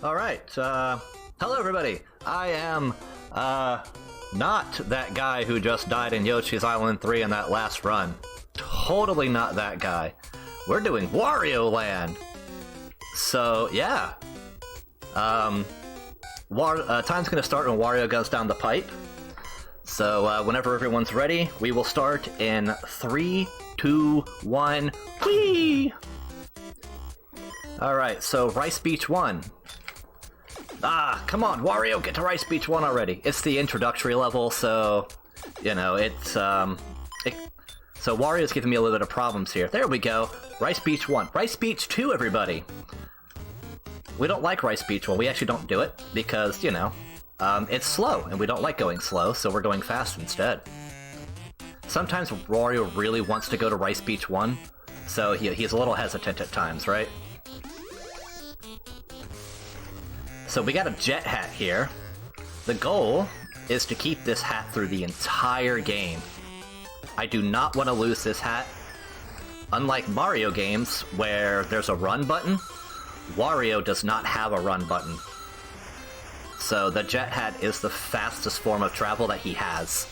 Alright, hello everybody! I am, not that guy who just died in Yoshi's Island 3 in that last run. Totally not that guy. We're doing Wario Land! So, yeah. Time's gonna start when Wario goes down the pipe. So, whenever everyone's ready, we will start in 3, 2, 1, whee! Alright, so Rice Beach 1. Ah, come on, Wario, get to Rice Beach 1 already. It's the introductory level, so, you know, it's, so Wario's giving me a little bit of problems here. There we go. Rice Beach 1. Rice Beach 2, everybody! We don't like Rice Beach 1. We actually don't do it, because, you know, it's slow, and we don't like going slow, so we're going fast instead. Sometimes Wario really wants to go to Rice Beach 1, so he's a little hesitant at times, right? So we got a jet hat here. The goal is to keep this hat through the entire game. I do not want to lose this hat. Unlike Mario games, where there's a run button, Wario does not have a run button. So the jet hat is the fastest form of travel that he has.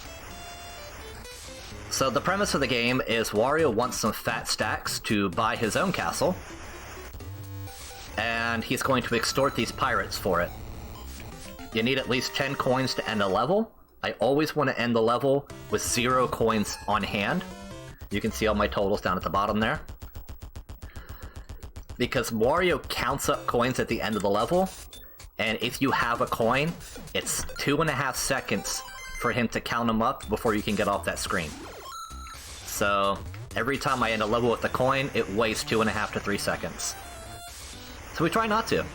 So the premise of the game is Wario wants some fat stacks to buy his own castle, and he's going to extort these pirates for it. You need at least 10 coins to end a level. I always want to end the level with 0 coins on hand. You can see all my totals down at the bottom there. Because Wario counts up coins at the end of the level, and if you have a coin, it's 2.5 seconds for him to count them up before you can get off that screen. So, every time I end a level with a coin, it wastes 2.5 to 3 seconds. So we try not to.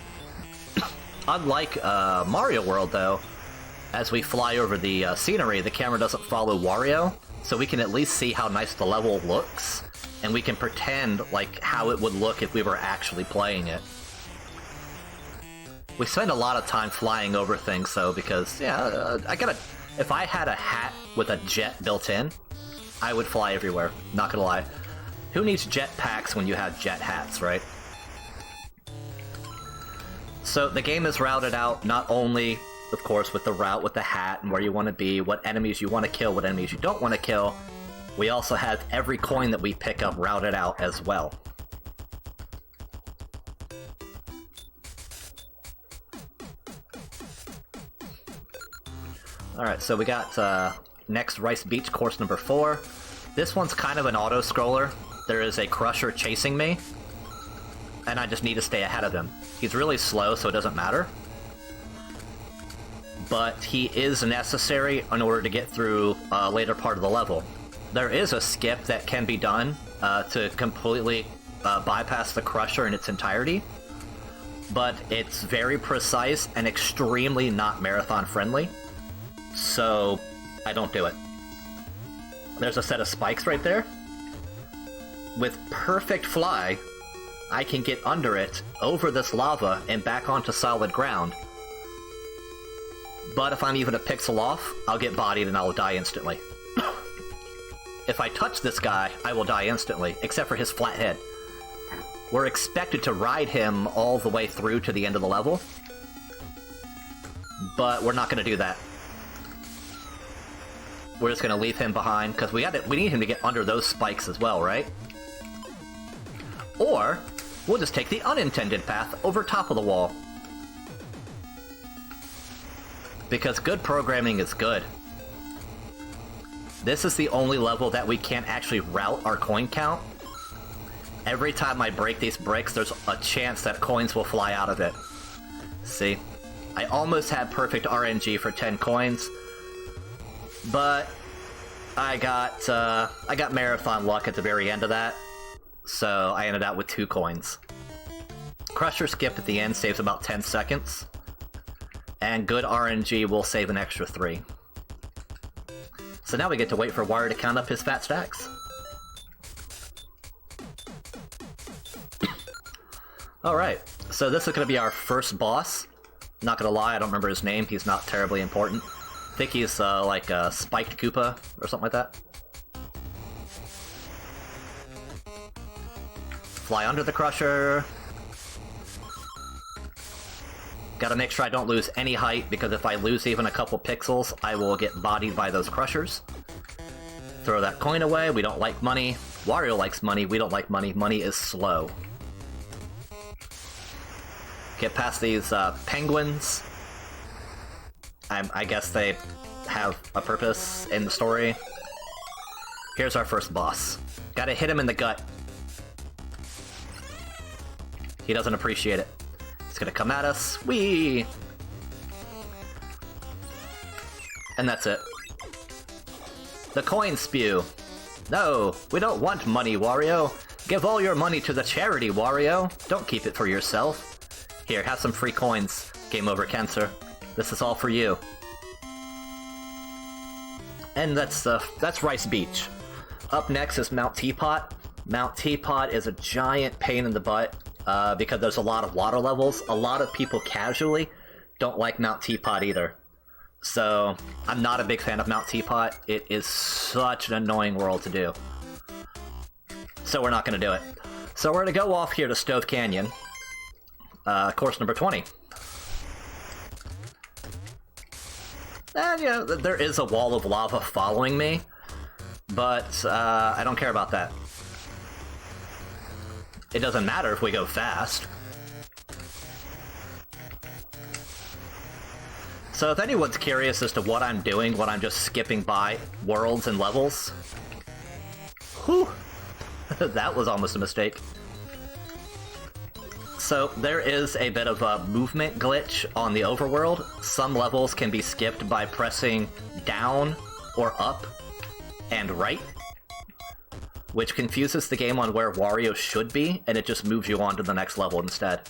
Unlike Mario World, though, as we fly over the scenery, the camera doesn't follow Wario, so we can at least see how nice the level looks, and we can pretend like how it would look if we were actually playing it. We spend a lot of time flying over things, though, because, yeah, if I had a hat with a jet built in, I would fly everywhere, not gonna lie. Who needs jet packs when you have jet hats, right? So the game is routed out not only, of course, with the route, with the hat, and where you want to be, what enemies you want to kill, what enemies you don't want to kill. We also have every coin that we pick up routed out as well. Alright, so we got next Rice Beach, course number 4. This one's kind of an auto-scroller. There is a Crusher chasing me, and I just need to stay ahead of him. He's really slow, so it doesn't matter. But he is necessary in order to get through a later part of the level. There is a skip that can be done to completely bypass the Crusher in its entirety, but it's very precise and extremely not marathon friendly, so I don't do it. There's a set of spikes right there. With perfect fly, I can get under it, over this lava, and back onto solid ground. But if I'm even a pixel off, I'll get bodied and I'll die instantly. If I touch this guy, I will die instantly, except for his flat head. We're expected to ride him all the way through to the end of the level, but we're not going to do that. We're just going to leave him behind, because we need him to get under those spikes as well, right? Or, we'll just take the unintended path over top of the wall. Because good programming is good. This is the only level that we can't actually route our coin count. Every time I break these bricks, there's a chance that coins will fly out of it. See? I almost had perfect RNG for 10 coins, but I got marathon luck at the very end of that, so I ended out with 2 coins. Crusher skip at the end saves about 10 seconds, and good RNG will save an extra 3. So now we get to wait for Wario to count up his fat stacks. Alright, so this is going to be our first boss. Not gonna lie, I don't remember his name, he's not terribly important. I think he's like a Spiked Koopa, or something like that. Fly under the Crusher. Gotta make sure I don't lose any height, because if I lose even a couple pixels, I will get bodied by those crushers. Throw that coin away, we don't like money. Wario likes money, we don't like money. Money is slow. Get past these penguins. I guess they have a purpose in the story. Here's our first boss. Gotta hit him in the gut. He doesn't appreciate it. He's gonna come at us. Whee! And that's it. The coin spew. No, we don't want money, Wario. Give all your money to the charity, Wario. Don't keep it for yourself. Here, have some free coins. Game over, Cancer. This is all for you. And that's Rice Beach. Up next is Mount Teapot. Mount Teapot is a giant pain in the butt because there's a lot of water levels. A lot of people casually don't like Mount Teapot either. So, I'm not a big fan of Mount Teapot. It is such an annoying world to do. So we're not going to do it. So we're going to go off here to Stove Canyon. Course number 20. And, you know, there is a wall of lava following me, but I don't care about that. It doesn't matter if we go fast. So if anyone's curious as to what I'm doing when I'm just skipping by worlds and levels... Whew! That was almost a mistake. So there is a bit of a movement glitch on the overworld. Some levels can be skipped by pressing down or up and right, which confuses the game on where Wario should be, and it just moves you on to the next level instead.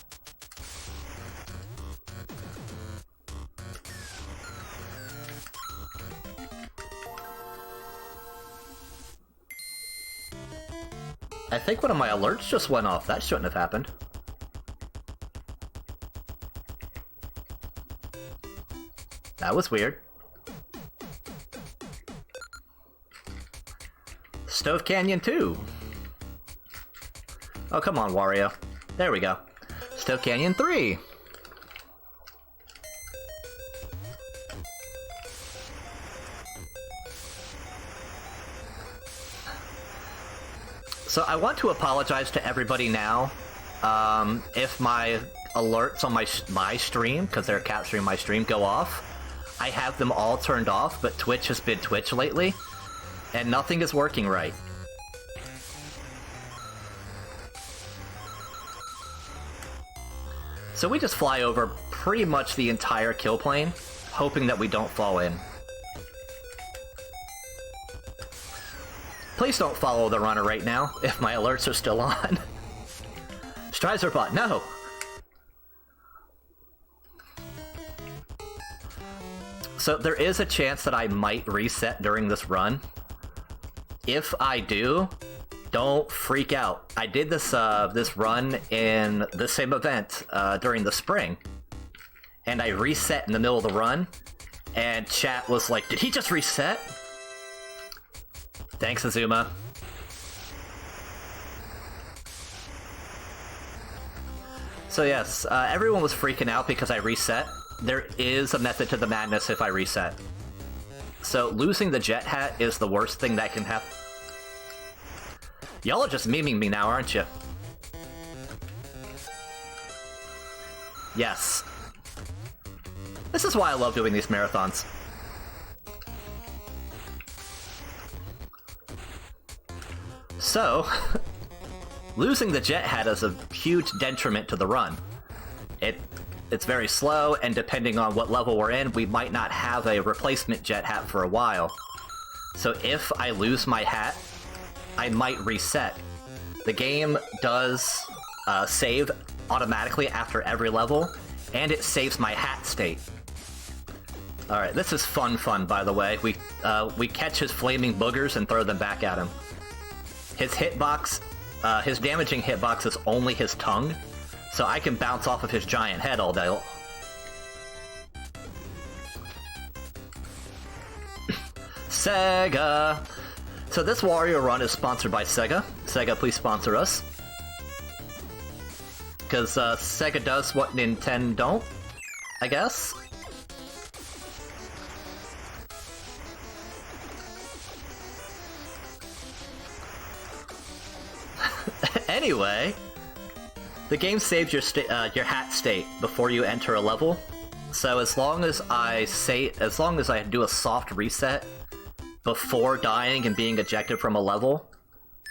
I think one of my alerts just went off. That shouldn't have happened. That was weird. Stove Canyon 2. Oh, come on, Wario. There we go. Stove Canyon 3. So I want to apologize to everybody now if my alerts on my stream, because they're capturing my stream, go off. I have them all turned off, but Twitch has been Twitch lately, and nothing is working right. So we just fly over pretty much the entire kill plane, hoping that we don't fall in. Please don't follow the runner right now, if my alerts are still on. Strizerbot, no! So there is a chance that I might reset during this run. If I do, don't freak out. I did this this run in the same event during the spring, and I reset in the middle of the run, and chat was like, "Did he just reset?" Thanks, Azuma. So yes, everyone was freaking out because I reset. There is a method to the madness if I reset. So losing the jet hat is the worst thing that can happen. Y'all are just memeing me now, aren't you? Yes. This is why I love doing these marathons. So, losing the jet hat is a huge detriment to the run. It's very slow, and depending on what level we're in, we might not have a replacement jet hat for a while. So if I lose my hat, I might reset. The game does save automatically after every level, and it saves my hat state. Alright, this is fun, by the way. We catch his flaming boogers and throw them back at him. His hitbox, his damaging hitbox is only his tongue, so I can bounce off of his giant head all day. Sega! So this Wario run is sponsored by Sega. Sega, please sponsor us. Because Sega does what Nintendo don't. I guess? Anyway, the game saves your hat state before you enter a level. So as long as I do a soft reset before dying and being ejected from a level,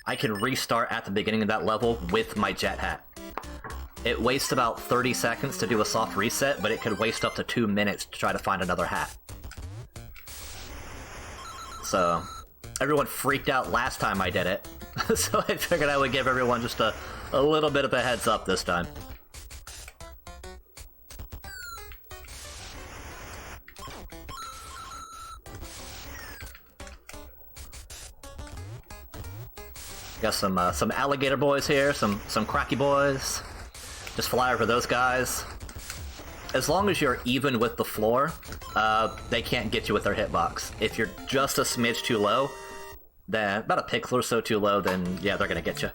I can restart at the beginning of that level with my jet hat. It wastes about 30 seconds to do a soft reset, but it could waste up to 2 minutes to try to find another hat. So, everyone freaked out last time I did it, so I figured I would give everyone just a little bit of a heads up this time. Got some alligator boys here, some cracky boys. Just fly over those guys. As long as you're even with the floor, they can't get you with their hitbox. If you're just a smidge too low, then about a pixel or so too low, then yeah, they're gonna get you.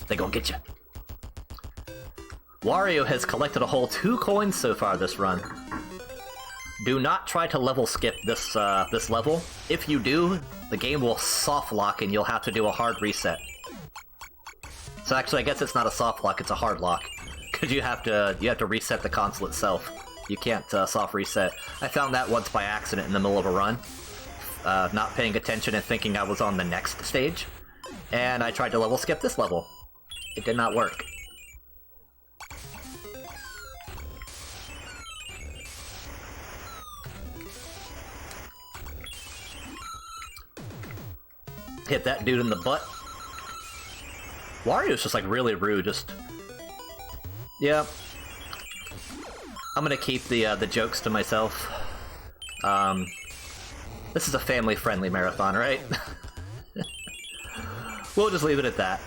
They gonna get you. Wario has collected a whole 2 coins so far this run. Do not try to level skip this level. If you do, the game will soft lock and you'll have to do a hard reset. So actually, I guess it's not a soft lock; it's a hard lock, because you have to reset the console itself. You can't soft reset. I found that once by accident in the middle of a run, not paying attention and thinking I was on the next stage, and I tried to level skip this level. It did not work. Hit that dude in the butt. Wario's just like really rude, just... Yeah. I'm gonna keep the jokes to myself. This is a family-friendly marathon, right? We'll just leave it at that.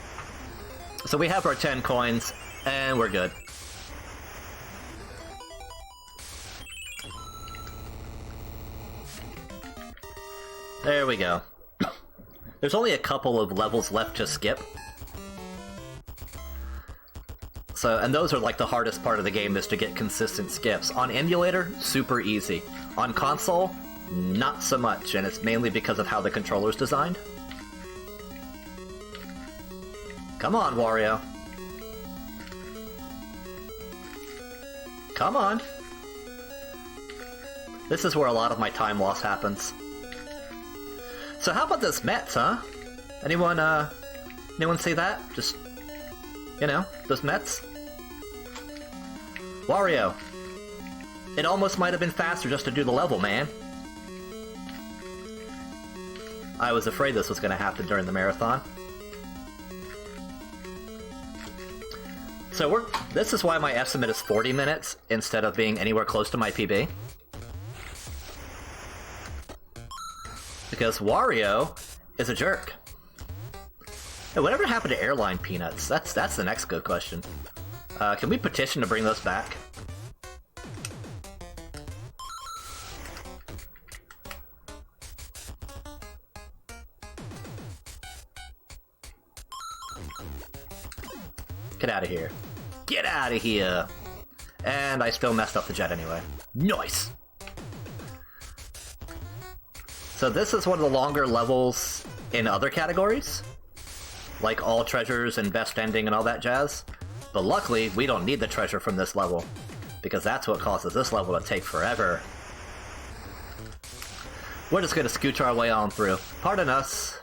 So we have our 10 coins, and we're good. There we go. There's only a couple of levels left to skip. So, and those are like the hardest part of the game, is to get consistent skips. On emulator, super easy. On console, not so much, and it's mainly because of how the controller's designed. Come on, Wario. Come on. This is where a lot of my time loss happens. So how about those Mets, huh? Anyone see that? Just, you know, those Mets? Wario. It almost might have been faster just to do the level, man. I was afraid this was gonna happen during the marathon. So this is why my estimate is 40 minutes instead of being anywhere close to my PB. Because Wario is a jerk. Hey, whatever happened to airline peanuts? That's the next good question. Can we petition to bring those back? Get out of here. Get out of here! And I still messed up the jet anyway. Nice! So this is one of the longer levels in other categories, like all treasures and best ending and all that jazz. But luckily, we don't need the treasure from this level, because that's what causes this level to take forever. We're just gonna scooch our way on through. Pardon us.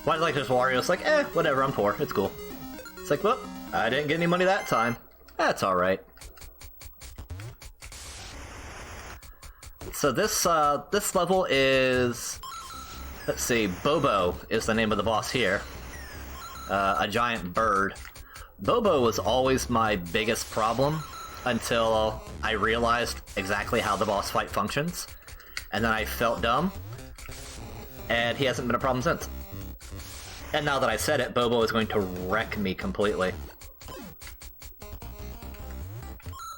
Why like this Wario? It's like, whatever, I'm poor, it's cool. It's like, well, I didn't get any money that time. That's alright. So this level is... Let's see, Bobo is the name of the boss here. A giant bird. Bobo was always my biggest problem until I realized exactly how the boss fight functions. And then I felt dumb. And he hasn't been a problem since. And now that I said it, Bobo is going to wreck me completely.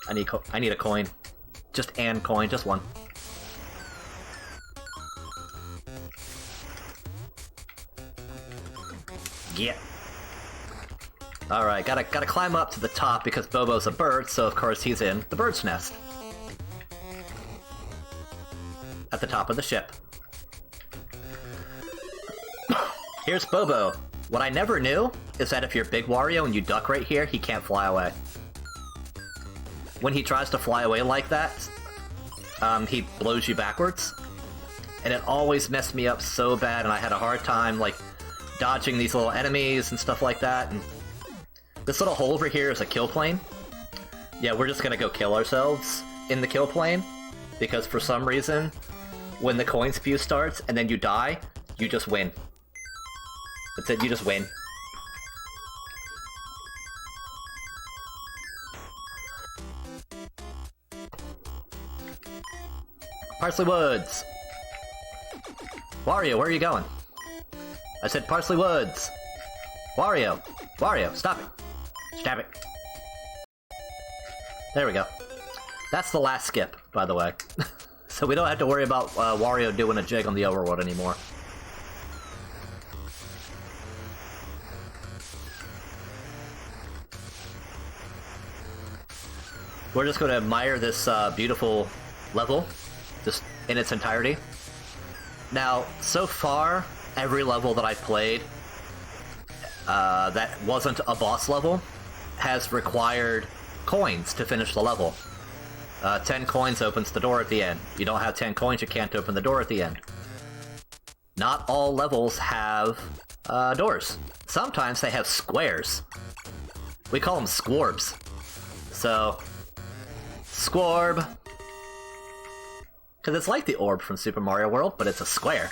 I need a coin. Just an coin, just one. Yeah. Alright, gotta climb up to the top because Bobo's a bird, so of course he's in the bird's nest. At the top of the ship. Here's Bobo. What I never knew is that if you're Big Wario and you duck right here, he can't fly away. When he tries to fly away like that, he blows you backwards. And it always messed me up so bad, and I had a hard time, like, dodging these little enemies and stuff like that. And this little hole over here is a kill plane. Yeah, we're just gonna go kill ourselves in the kill plane, because for some reason, when the coin spew starts and then you die, you just win. That's it, you just win. Parsley Woods! Wario, where are you going? I said Parsley Woods! Wario! Wario, stop it! Stab it! There we go. That's the last skip, by the way. So we don't have to worry about Wario doing a jig on the overworld anymore. We're just going to admire this beautiful level, just in its entirety. Now, so far, every level that I've played that wasn't a boss level has required coins to finish the level. 10 coins opens the door at the end. You don't have 10 coins, you can't open the door at the end. Not all levels have doors. Sometimes they have squares. We call them squorbs. So, squorb. Because it's like the orb from Super Mario World, but it's a square.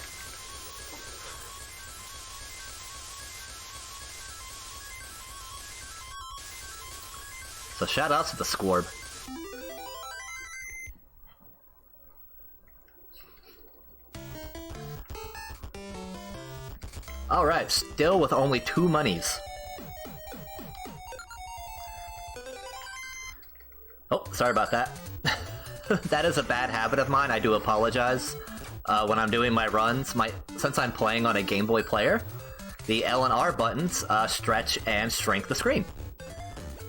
So shout outs to the squorb. Alright, still with only 2 monies. Oh, sorry about that. That is a bad habit of mine, I do apologize. When I'm doing my runs, since I'm playing on a Game Boy player, the L and R buttons stretch and shrink the screen.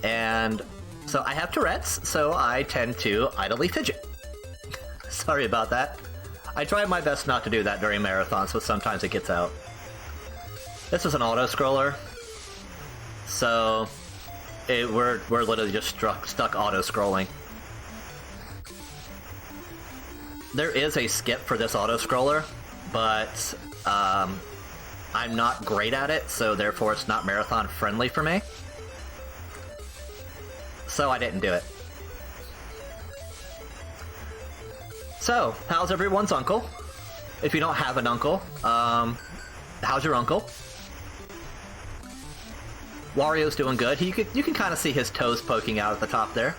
And so I have Tourette's, so I tend to idly fidget. Sorry about that. I try my best not to do that during marathons, but sometimes it gets out. This is an auto-scroller, so we're literally just stuck auto-scrolling. There is a skip for this auto-scroller, but I'm not great at it, so therefore it's not marathon-friendly for me. So I didn't do it. So, how's everyone's uncle? If you don't have an uncle, how's your uncle? Wario's doing good. You can kind of see his toes poking out at the top there.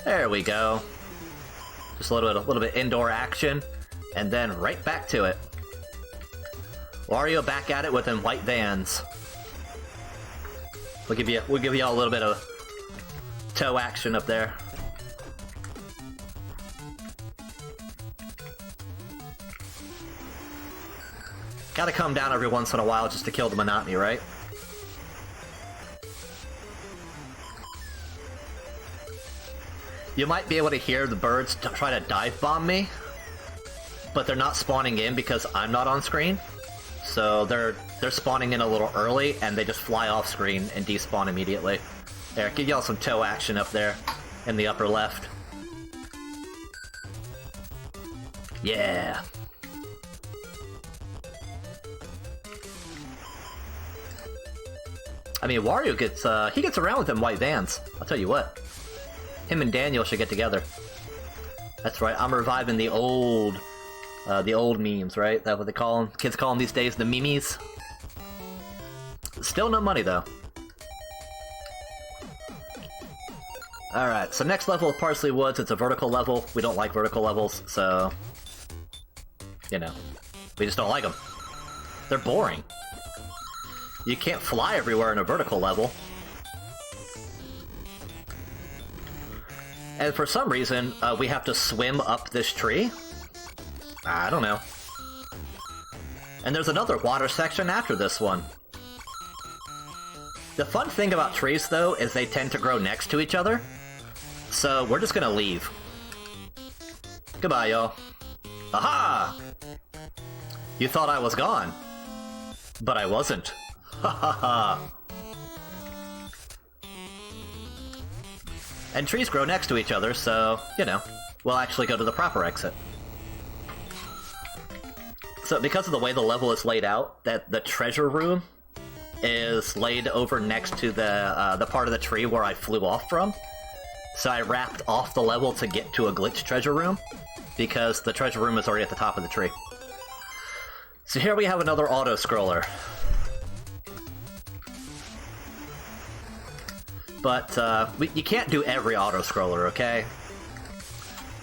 There we go. Just a little bit indoor action, and then right back to it. Wario back at it with them white Vans. We'll give you all a little bit of toe action up there. Gotta come down every once in a while just to kill the monotony, right? You might be able to hear the birds try to dive bomb me, but they're not spawning in because I'm not on screen. So they're spawning in a little early, and they just fly off screen and despawn immediately. There, give y'all some toe action up there in the upper left. Yeah. I mean, Wario gets around with them white Vans. I'll tell you what. Him and Daniel should get together. That's right, I'm reviving the old memes, right? That's what they call them. Kids call them these days the memes. Still no money, though. Alright, so next level of Parsley Woods, it's a vertical level. We don't like vertical levels, so... You know, we just don't like them. They're boring. You can't fly everywhere in a vertical level. And for some reason, we have to swim up this tree. I don't know. And there's another water section after this one. The fun thing about trees, though, is they tend to grow next to each other. So we're just gonna leave. Goodbye, y'all. Aha! You thought I was gone. But I wasn't. Ha ha ha. And trees grow next to each other, so, you know, we'll actually go to the proper exit. So because of the way the level is laid out, that the treasure room is laid over next to the part of the tree where I flew off from. So I wrapped off the level to get to a glitched treasure room, because the treasure room is already at the top of the tree. So here we have another auto-scroller. But, you can't do every auto-scroller, okay?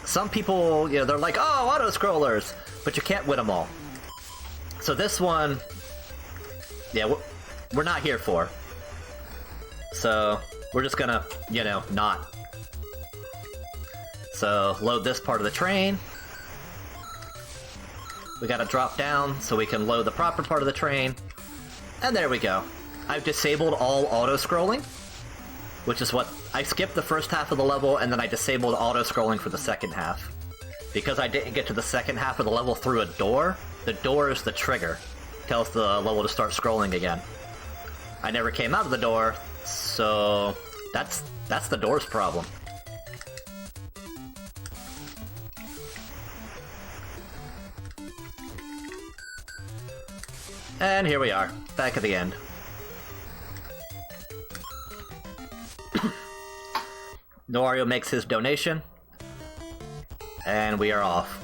Some people, you know, they're like, oh, auto-scrollers! But you can't win them all. So this one, yeah, we're not here for. So, we're just gonna, you know, not. So, load this part of the train. We gotta drop down so we can load the proper part of the train. And there we go. I've disabled all auto-scrolling, which is what... I skipped the first half of the level, and then I disabled auto-scrolling for the second half. Because I didn't get to the second half of the level through a door, the door is the trigger. Tells the level to start scrolling again. I never came out of the door, so... That's the door's problem. And here we are, back at the end. Wario makes his donation, and we are off.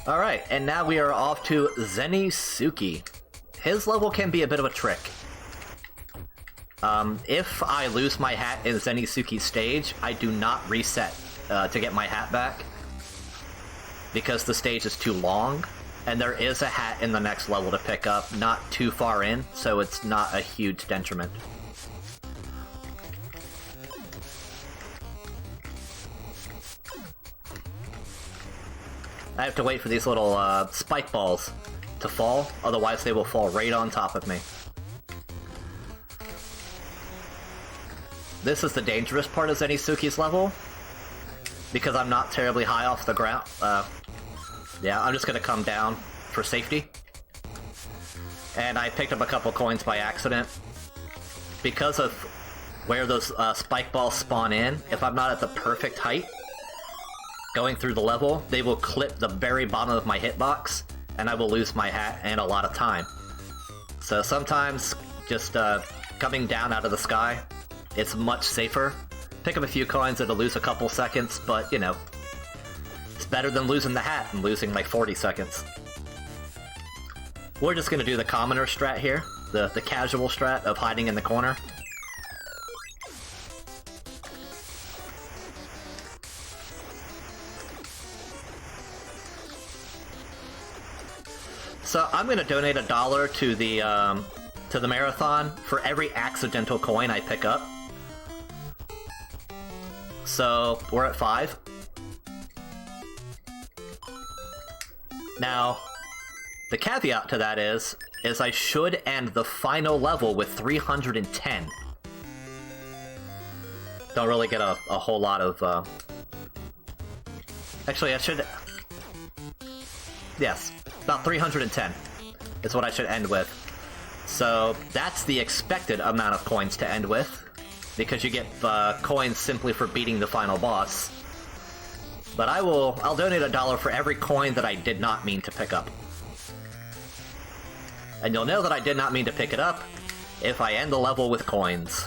Alright, and now we are off to Zenisuke. His level can be a bit of a trick. If I lose my hat in Zenisuke's stage, I do not reset to get my hat back, because the stage is too long. And there is a hat in the next level to pick up, not too far in, so it's not a huge detriment. I have to wait for these little spike balls to fall, otherwise they will fall right on top of me. This is the dangerous part of Zenisuke's level, because I'm not terribly high off the ground. Yeah, I'm just gonna come down for safety. And I picked up a couple coins by accident. Because of where those spike balls spawn in, if I'm not at the perfect height, going through the level, they will clip the very bottom of my hitbox, and I will lose my hat and a lot of time. So sometimes, just coming down out of the sky, it's much safer. Pick up a few coins, it'll lose a couple seconds, but, you know, it's better than losing the hat and losing like 40 seconds. We're just gonna do the commoner strat here, the casual strat of hiding in the corner. So I'm gonna donate $1 to the marathon for every accidental coin I pick up. So we're at 5. Now, the caveat to that is I should end the final level with 310. Don't really get a whole lot of, Actually, I should... Yes, about 310 is what I should end with. So, that's the expected amount of coins to end with, because you get coins simply for beating the final boss. But I'll donate $1 for every coin that I did not mean to pick up. And you'll know that I did not mean to pick it up if I end the level with coins.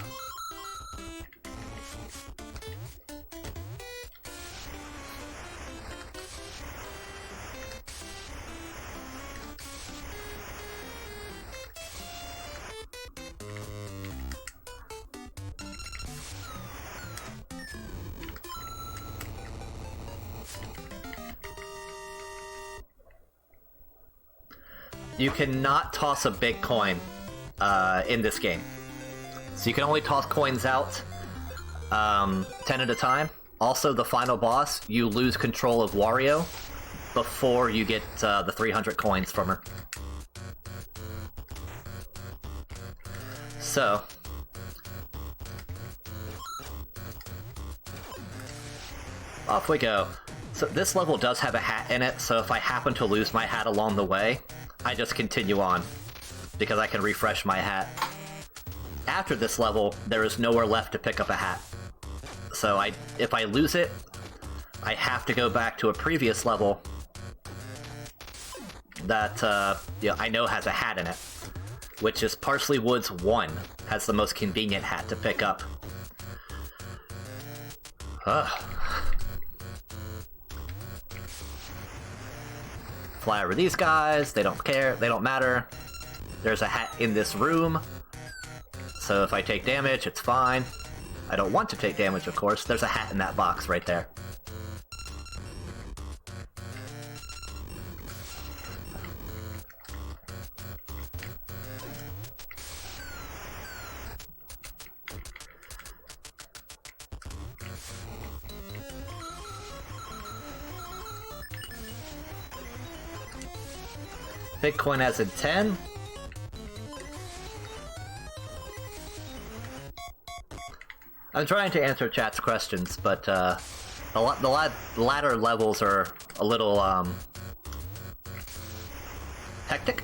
you cannot toss a big coin in this game. So you can only toss coins out 10 at a time. Also, the final boss, you lose control of Wario before you get the 300 coins from her. So... off we go. So this level does have a hat in it, so if I happen to lose my hat along the way, I just continue on, because I can refresh my hat. After this level, there is nowhere left to pick up a hat. So if I lose it, I have to go back to a previous level that I know has a hat in it, which is Parsley Woods 1, has the most convenient hat to pick up. Ugh. Fly over these guys, they don't care, they don't matter. There's a hat in this room, so if I take damage, it's fine. I don't want to take damage, of course. There's a hat in that box right there. Bitcoin as in 10. I'm trying to answer chat's questions, but the latter levels are a little hectic.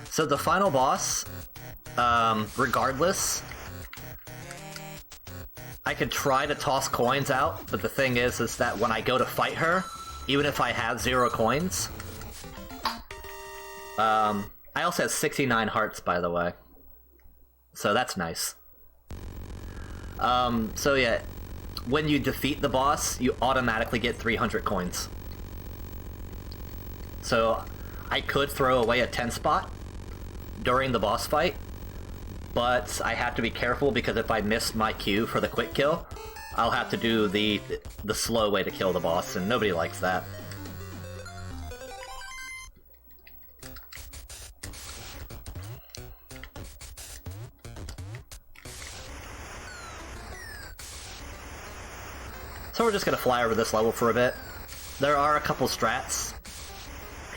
So the final boss, regardless, I could try to toss coins out, but the thing is that when I go to fight her, even if I have 0 coins, I also have 69 hearts, by the way, so that's nice. So yeah, when you defeat the boss, you automatically get 300 coins. So I could throw away a 10 spot during the boss fight, but I have to be careful because if I miss my cue for the quick kill, I'll have to do the slow way to kill the boss, and nobody likes that. So we're just gonna fly over this level for a bit. There are a couple strats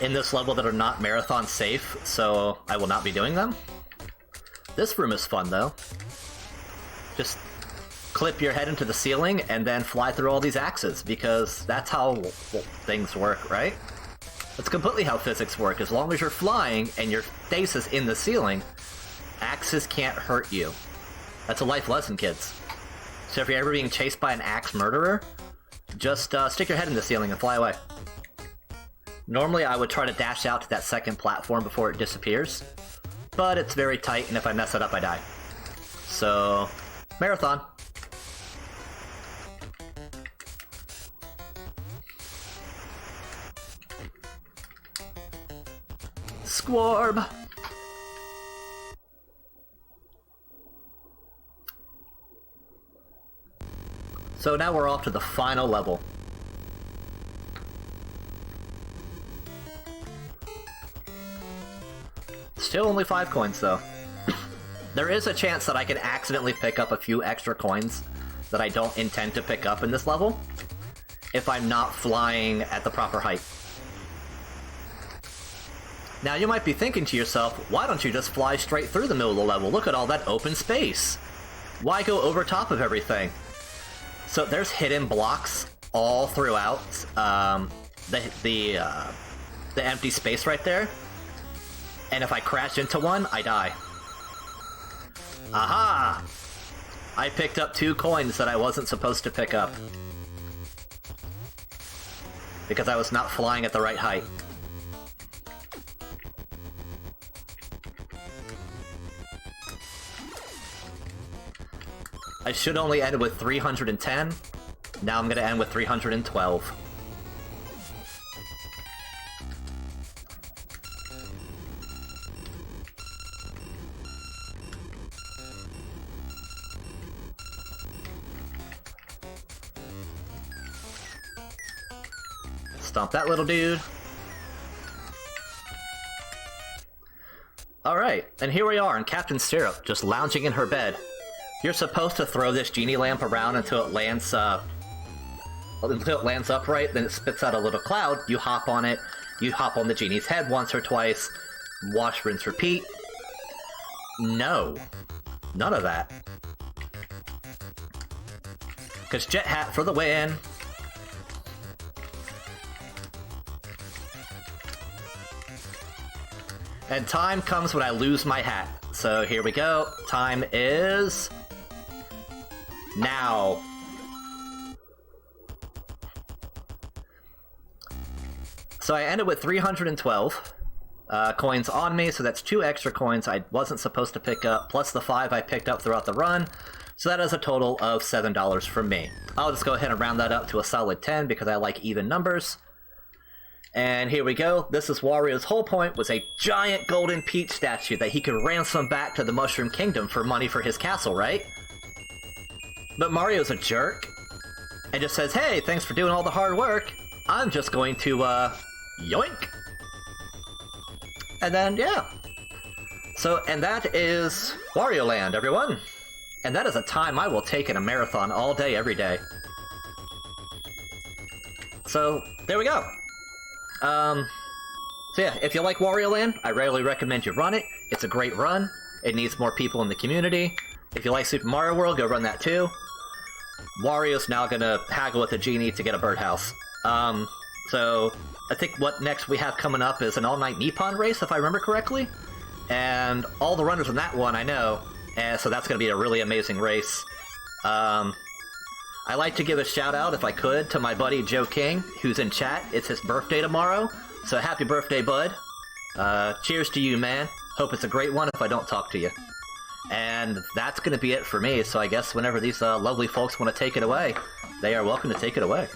in this level that are not marathon safe, so I will not be doing them. This room is fun, though. Just clip your head into the ceiling and then fly through all these axes, because that's how things work, right? That's completely how physics work. As long as you're flying and your face is in the ceiling, axes can't hurt you. That's a life lesson, kids. So if you're ever being chased by an axe murderer, just stick your head in the ceiling and fly away. Normally I would try to dash out to that second platform before it disappears, but it's very tight, and if I mess it up, I die. So, marathon. Squarb! So now we're off to the final level. Still only 5 coins, though. There is a chance that I can accidentally pick up a few extra coins that I don't intend to pick up in this level, if I'm not flying at the proper height. Now you might be thinking to yourself, why don't you just fly straight through the middle of the level? Look at all that open space. Why go over top of everything? So there's hidden blocks all throughout the empty space right there. And if I crash into one, I die. Aha! I picked up 2 coins that I wasn't supposed to pick up, because I was not flying at the right height. I should only end with 310. Now I'm gonna end with 312. Stomp that little dude. Alright, and here we are in Captain Syrup, just lounging in her bed. You're supposed to throw this genie lamp around until it lands, upright, then it spits out a little cloud, you hop on it, you hop on the genie's head once or twice, wash, rinse, repeat. No. None of that. Because Jet Hat for the win! And time comes when I lose my hat. So here we go. Time is... now. So I ended with 312 coins on me, so that's 2 extra coins I wasn't supposed to pick up, plus the 5 I picked up throughout the run. So that is a total of $7 from me. I'll just go ahead and round that up to a solid 10 because I like even numbers. And here we go. This is Wario's whole point, was a giant golden Peach statue that he could ransom back to the Mushroom Kingdom for money for his castle, right? But Mario's a jerk, and just says, hey, thanks for doing all the hard work. I'm just going to, yoink! And then, yeah. So, and that is Wario Land, everyone. And that is a time I will take in a marathon all day, every day. So, there we go. So yeah, if you like Wario Land, I rarely recommend you run it. It's a great run. It needs more people in the community. If you like Super Mario World, go run that too. Wario's now gonna haggle with the genie to get a birdhouse. So I think what next we have coming up is an all-night Nippon race, if I remember correctly. And all the runners in that one I know, and so that's gonna be a really amazing race. I like to give a shout out, if I could, to my buddy Joe King, who's in chat. It's his birthday tomorrow, so happy birthday, bud. Cheers to you, man. Hope it's a great one if I don't talk to you. And that's gonna be it for me, so I guess whenever these lovely folks want to take it away, they are welcome to take it away.